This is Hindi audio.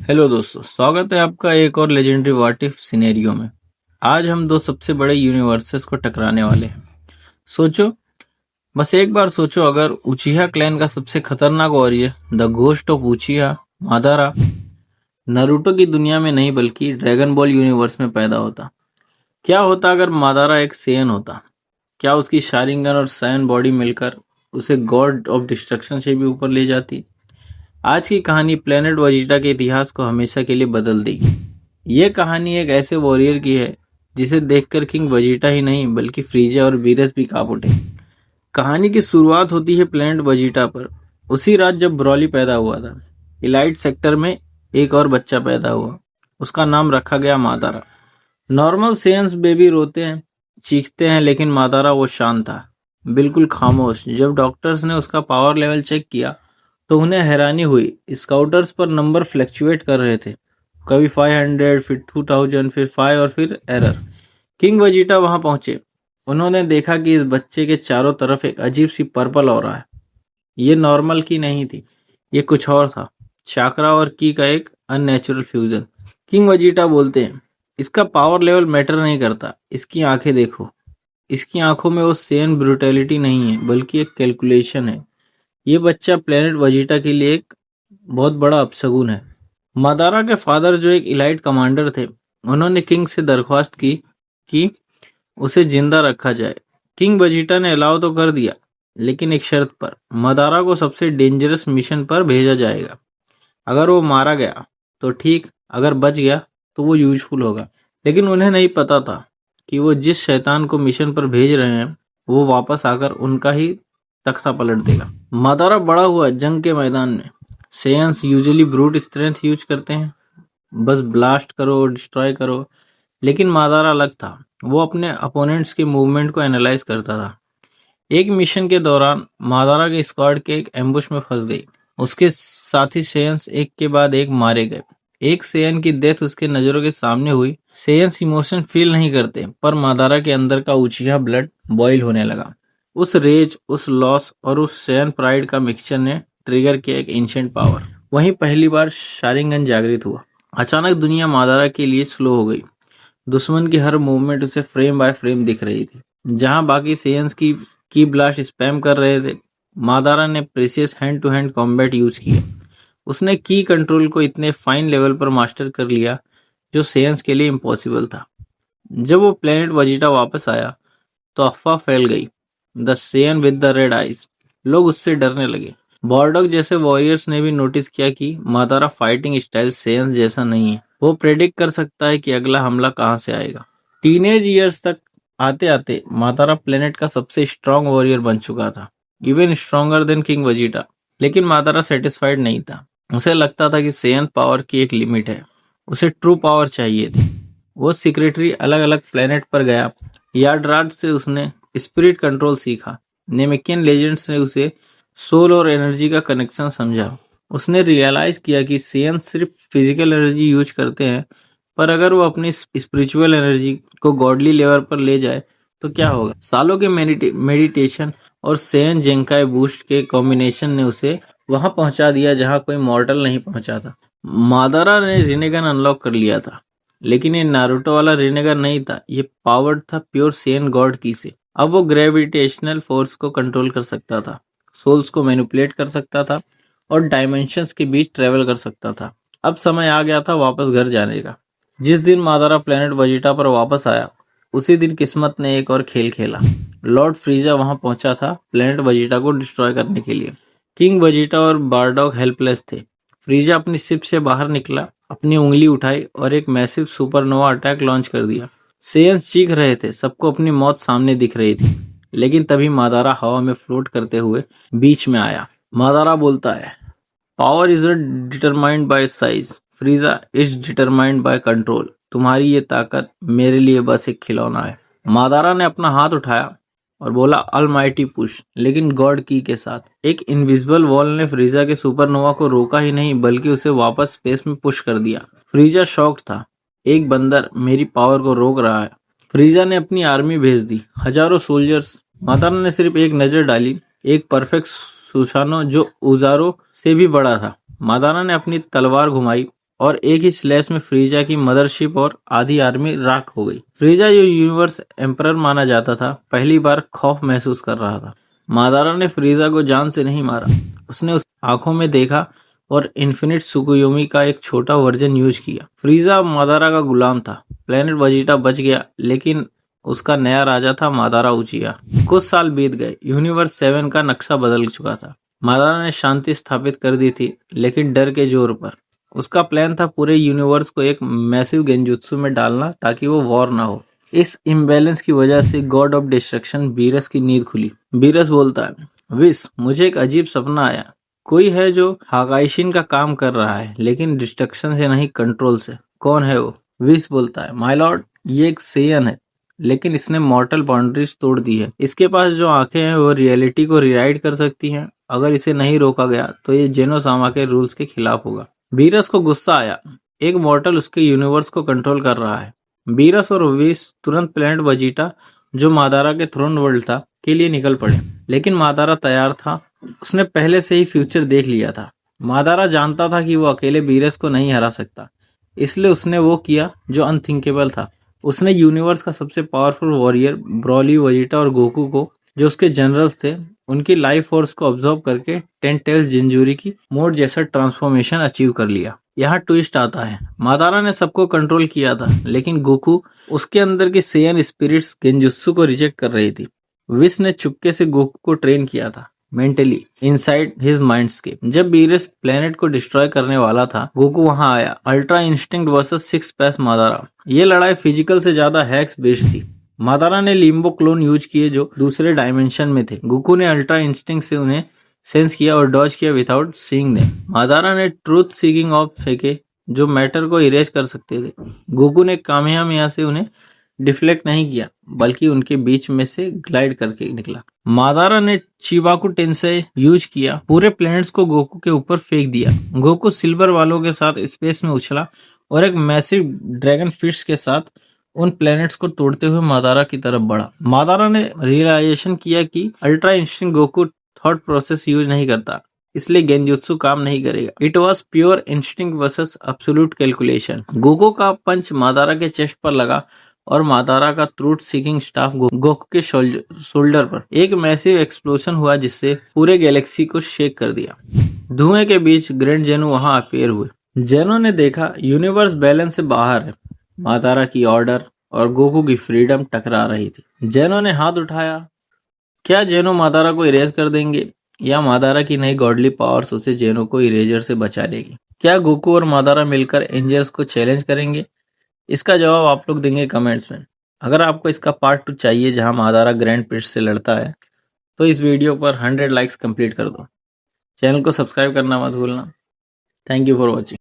हेलो दोस्तों, स्वागत है आपका एक और लेजेंडरी व्हाट इफ सिनेरियो में। आज हम दो सबसे बड़े यूनिवर्सेस को टकराने वाले हैं। सोचो, बस एक बार सोचो, अगर उचिहा क्लैन का सबसे खतरनाक warrior the ghost of उचिहा मादारा Naruto की दुनिया में नहीं बल्कि ड्रैगन बॉल यूनिवर्स में पैदा होता। क्या होता अगर मादारा एक सेयन होता? क्या उसकी शारिंगन और सायन बॉडी मिलकर उसे गॉड ऑफ डिस्ट्रक्शन से भी ऊपर ले जाती? आज की कहानी प्लेनेट वजीटा के इतिहास को हमेशा के लिए बदल देगी। ये कहानी एक ऐसे वॉरियर की है जिसे देखकर किंग वजीटा ही नहीं बल्कि फ्रीजा और वीरस भी कांप उठे। कहानी की शुरुआत होती है प्लेनेट वजीटा पर, उसी रात जब ब्रॉली पैदा हुआ था। इलाइट सेक्टर में एक और बच्चा पैदा हुआ, उसका नाम रखा गया मादारा। नॉर्मल सेयंस बेबी रोते हैं, चीखते हैं, लेकिन मादारा वो शांत था, बिल्कुल खामोश। जब डॉक्टर्स ने उसका पावर लेवल चेक किया तो उन्हें हैरानी हुई। स्काउटर्स पर नंबर फ्लक्चुएट कर रहे थे, कभी 500, फिर 2000, फिर 5 और फिर एरर। किंग वजीटा वहां पहुंचे। उन्होंने देखा कि इस बच्चे के चारों तरफ एक अजीब सी पर्पल ऑरा है। ये नॉर्मल की नहीं थी, ये कुछ और था। चाकरा और की का एक अननेचुरल फ्यूजन। किंग वजीटा बोलते हैं, इसका पावर लेवल मैटर नहीं करता, इसकी आंखें देखो। इसकी आंखों में वो सेन ब्रूटैलिटी नहीं है बल्कि एक कैलकुलेशन है। ये बच्चा प्लेनेट वजीटा के लिए एक बहुत बड़ा अपशगुन है। मादारा के फादर जो एक इलाइट कमांडर थे, उन्होंने किंग से दरख्वास्त की कि उसे जिंदा रखा जाए। किंग वजीटा ने अलाउ तो कर दिया, लेकिन एक शर्त पर। मादारा को सबसे डेंजरस मिशन पर भेजा जाएगा। अगर वो मारा गया तो ठीक, अगर बच गया तो वो यूजफुल होगा। लेकिन उन्हें नहीं पता था कि वो जिस शैतान को मिशन पर भेज रहे हैं वो वापस आकर उनका ही तख्ता पलट देगा। मादारा बड़ा हुआ जंग के मैदान में। सेयंस यूजुअली ब्रूट स्ट्रेंथ यूज करते हैं, बस ब्लास्ट करो, डिस्ट्रॉय करो। लेकिन मादारा अलग था, वो अपने अपोनेंट्स के मूवमेंट को एनालाइज करता था। एक मिशन के दौरान मादारा के स्क्वाड के एक एम्बुश में फंस गई। उसके साथी सेयंस एक के बाद एक मारे गए। एक सेयन की डेथ उसके नजरों के सामने हुई। सेयंस इमोशन फील नहीं करते, पर मादारा के अंदर का उचिहा ब्लड बॉयल होने लगा। उस रेज, उस लॉस और उस सेयन प्राइड का मिक्सचर ने ट्रिगर किया एक एंशिएंट पावर। वहीं पहली बार शारिंगन जागृत हुआ। अचानक दुनिया मादारा के लिए स्लो हो गई। दुश्मन की हर मूवमेंट उसे फ्रेम बाय फ्रेम दिख रही थी। जहां बाकी सेयंस की ब्लास्ट स्पैम कर रहे थे, मादारा ने precious hand to hand combat use किया। उसने की कंट्रोल को इतने फाइन लेवल पर मास्टर कर लिया जो सेयंस के लिए इम्पॉसिबल था। जब वो प्लेनेट वजीटा वापस आया तो अफवाह फैल गई, the Saiyan with the red eyes. लोग उससे डरने लगे। बॉर्डॉग जैसे वॉरियर्स ने भी नोटिस किया कि मादारा फाइटिंग स्टाइल सेयंस जैसा नहीं है। वो प्रेडिक्ट कर सकता है कि अगला हमला कहां से आएगा। टीनेज ईयर्स तक आते आते मादारा प्लेनेट का सबसे स्ट्रांग वॉरियर बन चुका था, even stronger than king Vegeta. लेकिन मादारा सेटिस्फाइड नहीं था। उसे लगता था कि सेयन पावर की एक लिमिट है, उसे ट्रू पावर चाहिए थी। वो सेक्रेटरी अलग अलग प्लेनेट पर गया। यार्डराड से उसने स्पिरिट कंट्रोल सीखा। नेमेकियन लेजेंड्स ने उसे सोल और एनर्जी का कनेक्शन समझा। उसने रियलाइज किया कि सेयन सिर्फ फिजिकल एनर्जी यूज करते हैं, पर अगर वो अपनी स्पिरिचुअल एनर्जी को गॉडली लेवल पर ले जाए तो क्या होगा। सालों के मेडिटेशन और सेयन जेंकाई बूस्ट के कॉम्बिनेशन ने उसे वहां पहुंचा दिया जहां कोई मॉर्टल नहीं पहुंचा था। मादारा ने रिनेगन अनलॉक कर लिया था, लेकिन ये नारुतो वाला रिनेगन नहीं था। ये पावर्ड था प्योर सेयन गॉड की से। अब वो ग्रेविटेशनल फोर्स को कंट्रोल कर सकता था, सोल्स को मैनिपुलेट कर सकता था और डायमेंशंस के बीच ट्रेवल कर सकता था। अब समय आ गया था वापस घर जाने का। जिस दिन मादारा प्लेनेट वजीटा पर वापस आया, उसी दिन किस्मत ने एक और खेल खेला। लॉर्ड फ्रीजा वहां पहुंचा था प्लेनेट वजीटा को डिस्ट्रॉय करने के लिए। किंग वजीटा और बारडॉग हेल्पलेस थे। फ्रीजा अपनी शिप से बाहर निकला, अपनी उंगली उठाई और एक मैसिव सुपरनोवा अटैक लॉन्च कर दिया। सेयंस चीख रहे थे, सबको अपनी मौत सामने दिख रही थी। लेकिन तभी मादारा हवा में फ्लोट करते हुए बीच में आया। मादारा बोलता है, power is determined by size, फ्रीजा is determined by control. तुम्हारी ये ताकत मेरे लिए बस एक खिलौना है। मादारा ने अपना हाथ उठाया और बोला, अलमाइटी पुश, लेकिन गॉड की के साथ। एक इनविजिबल वॉल ने फ्रीजा के सुपरनोवा को रोका ही नहीं बल्कि उसे वापस स्पेस में पुश कर दिया। फ्रीजा शॉक्ड था। एक बंदर मेरी पावर को रोक रहा है। फ्रीजा ने अपनी आर्मी भेज दी, हजारों सोल्जर्स। मादारा ने सिर्फ एक नजर डाली, एक परफेक्ट सुसानो जो उजारो से भी बड़ा था। मादारा ने अपनी तलवार घुमाई और एक ही स्लैश में फ्रीजा की मदरशिप और आधी आर्मी राख हो गई। फ्रीजा, जो यूनिवर्स एम्परर माना जाता था, पहली बार खौफ महसूस कर रहा था। मादारा ने फ्रीजा को जान से नहीं मारा, उसने उस आंखों में देखा और इन्फिनिट सुकुयोमी का एक छोटा वर्जन यूज किया। फ्रीजा मादारा का गुलाम था। प्लेनेट वजीटा बच गया, लेकिन उसका नया राजा था मादारा उचिया। कुछ साल बीत गए, यूनिवर्स 7 का नक्शा बदल चुका था। मादारा ने शांति स्थापित कर दी थी, लेकिन डर के जोर पर। उसका प्लान था पूरे यूनिवर्स को एक मैसिव गेंजुत्सु में डालना ताकि वो वॉर ना हो। इस इम्बैलेंस की वजह से गॉड ऑफ डिस्ट्रक्शन बीरस की नींद खुली। बीरस बोलता है, विश, मुझे एक अजीब सपना आया। कोई है जो हागाइशिन का काम कर रहा है, लेकिन डिस्ट्रक्शन से नहीं, कंट्रोल से। कौन है वो? विश बोलता है, माय लॉर्ड, ये एक सेयन है, लेकिन इसने मॉर्टल बाउंड्रीज तोड़ दी है। इसके पास जो आंखें हैं वो रियलिटी को रिराइट कर सकती हैं। अगर इसे नहीं रोका गया तो ये जेनोसामा के रूल्स के खिलाफ होगा। बीरस को गुस्सा आया, एक मॉर्टल उसके यूनिवर्स को कंट्रोल कर रहा है। बीरस और विश तुरंत प्लेनेट वजीटा, जो मादारा के थ्रोन वर्ल्ड था, के लिए निकल पड़े। लेकिन मादारा तैयार था, उसने पहले से ही फ्यूचर देख लिया था। मादारा जानता था कि वो अकेले बीरस को नहीं हरा सकता, इसलिए उसने वो किया जो अनथिंकेबल था। उसने यूनिवर्स का सबसे पावरफुल वॉरियर ब्रॉली, वजीटा और गोकू को, जो उसके जनरल्स थे, उनकी लाइफ फोर्स को ऑब्जर्व करके 10 टेल्स जिंजूरी की मोड जैसा ट्रांसफॉर्मेशन अचीव कर लिया। यहाँ ट्विस्ट आता है, मादारा ने सबको कंट्रोल किया था, लेकिन गोकू, उसके अंदर की सेयन स्पिरिट्स गेंजुत्सु को रिजेक्ट कर रही थी। विश ने चुपके से गोकू को ट्रेन किया था मेंटली इनसाइड हिज माइंडस्केप। जब बीरस प्लेनेट को डिस्ट्रॉय करने वाला था, गोकू वहां आया। अल्ट्रा इंस्टिंक्ट वर्सेस 6 पैस मादारा। ये लड़ाई फिजिकल से ज्यादा हैक्स बेस्ड थी। मादारा ने लिम्बो क्लोन यूज किए जो दूसरे डायमेंशन में थे। गोकू ने अल्ट्रा इंस्टिंक्ट से उन्हें सेंस किया और डॉज किया विदाउट सीइंग देम। मादारा ने ट्रूथ सीकिंग ऑफ फेंके जो मैटर को इरेज कर सकते थे। गोकू ने कामेहामेहा से उन्हें डिफ्लेक्ट नहीं किया, बल्कि उनके बीच में से ग्लाइड करके निकला। मादारा ने चिबाकू टेंसेई यूज किया, पूरे प्लैनेट्स को गोकू के ऊपर फेंक दिया। गोकू सिल्वर वालों के साथ स्पेस में उछला और एक मैसिव ड्रैगन फिस्ट के साथ उन प्लैनेट्स को तोड़ते हुए मादारा की तरफ बढ़ा। मादारा ने रियलाइजेशन किया कि ultra instinct Goku thought process use नहीं करता, इसलिए गेंजुत्सु काम नहीं करेगा। It was pure instinct versus absolute calculation. Goku का पंच मादारा के चेस्ट पर लगा और मादारा का ट्रूथ सीकिंग स्टाफ गोकू के शोल्डर पर एक मैसिव एक्सप्लोजन हुआ, जिससे पूरे गैलेक्सी को शेक कर दिया। धुएं के बीच ग्रैंड जेनो वहां अपीयर हुए। जेनो ने देखा यूनिवर्स बैलेंस से बाहर है। मादारा की ऑर्डर और गोकू की फ्रीडम टकरा रही थी। जेनो ने हाथ उठाया। क्या जेनो मादारा को इरेज कर देंगे, या मादारा की नई गॉडली पावर्स उसे जेनो को इरेजर से बचा लेगी? क्या गोकू और मादारा मिलकर एंजल्स को चैलेंज करेंगे? इसका जवाब आप लोग देंगे कमेंट्स में। अगर आपको इसका पार्ट 2 चाहिए जहां मादारा ग्रैंड पिस्ट से लड़ता है, तो इस वीडियो पर 100 लाइक्स कंप्लीट कर दो। चैनल को सब्सक्राइब करना मत भूलना। Thank you for watching.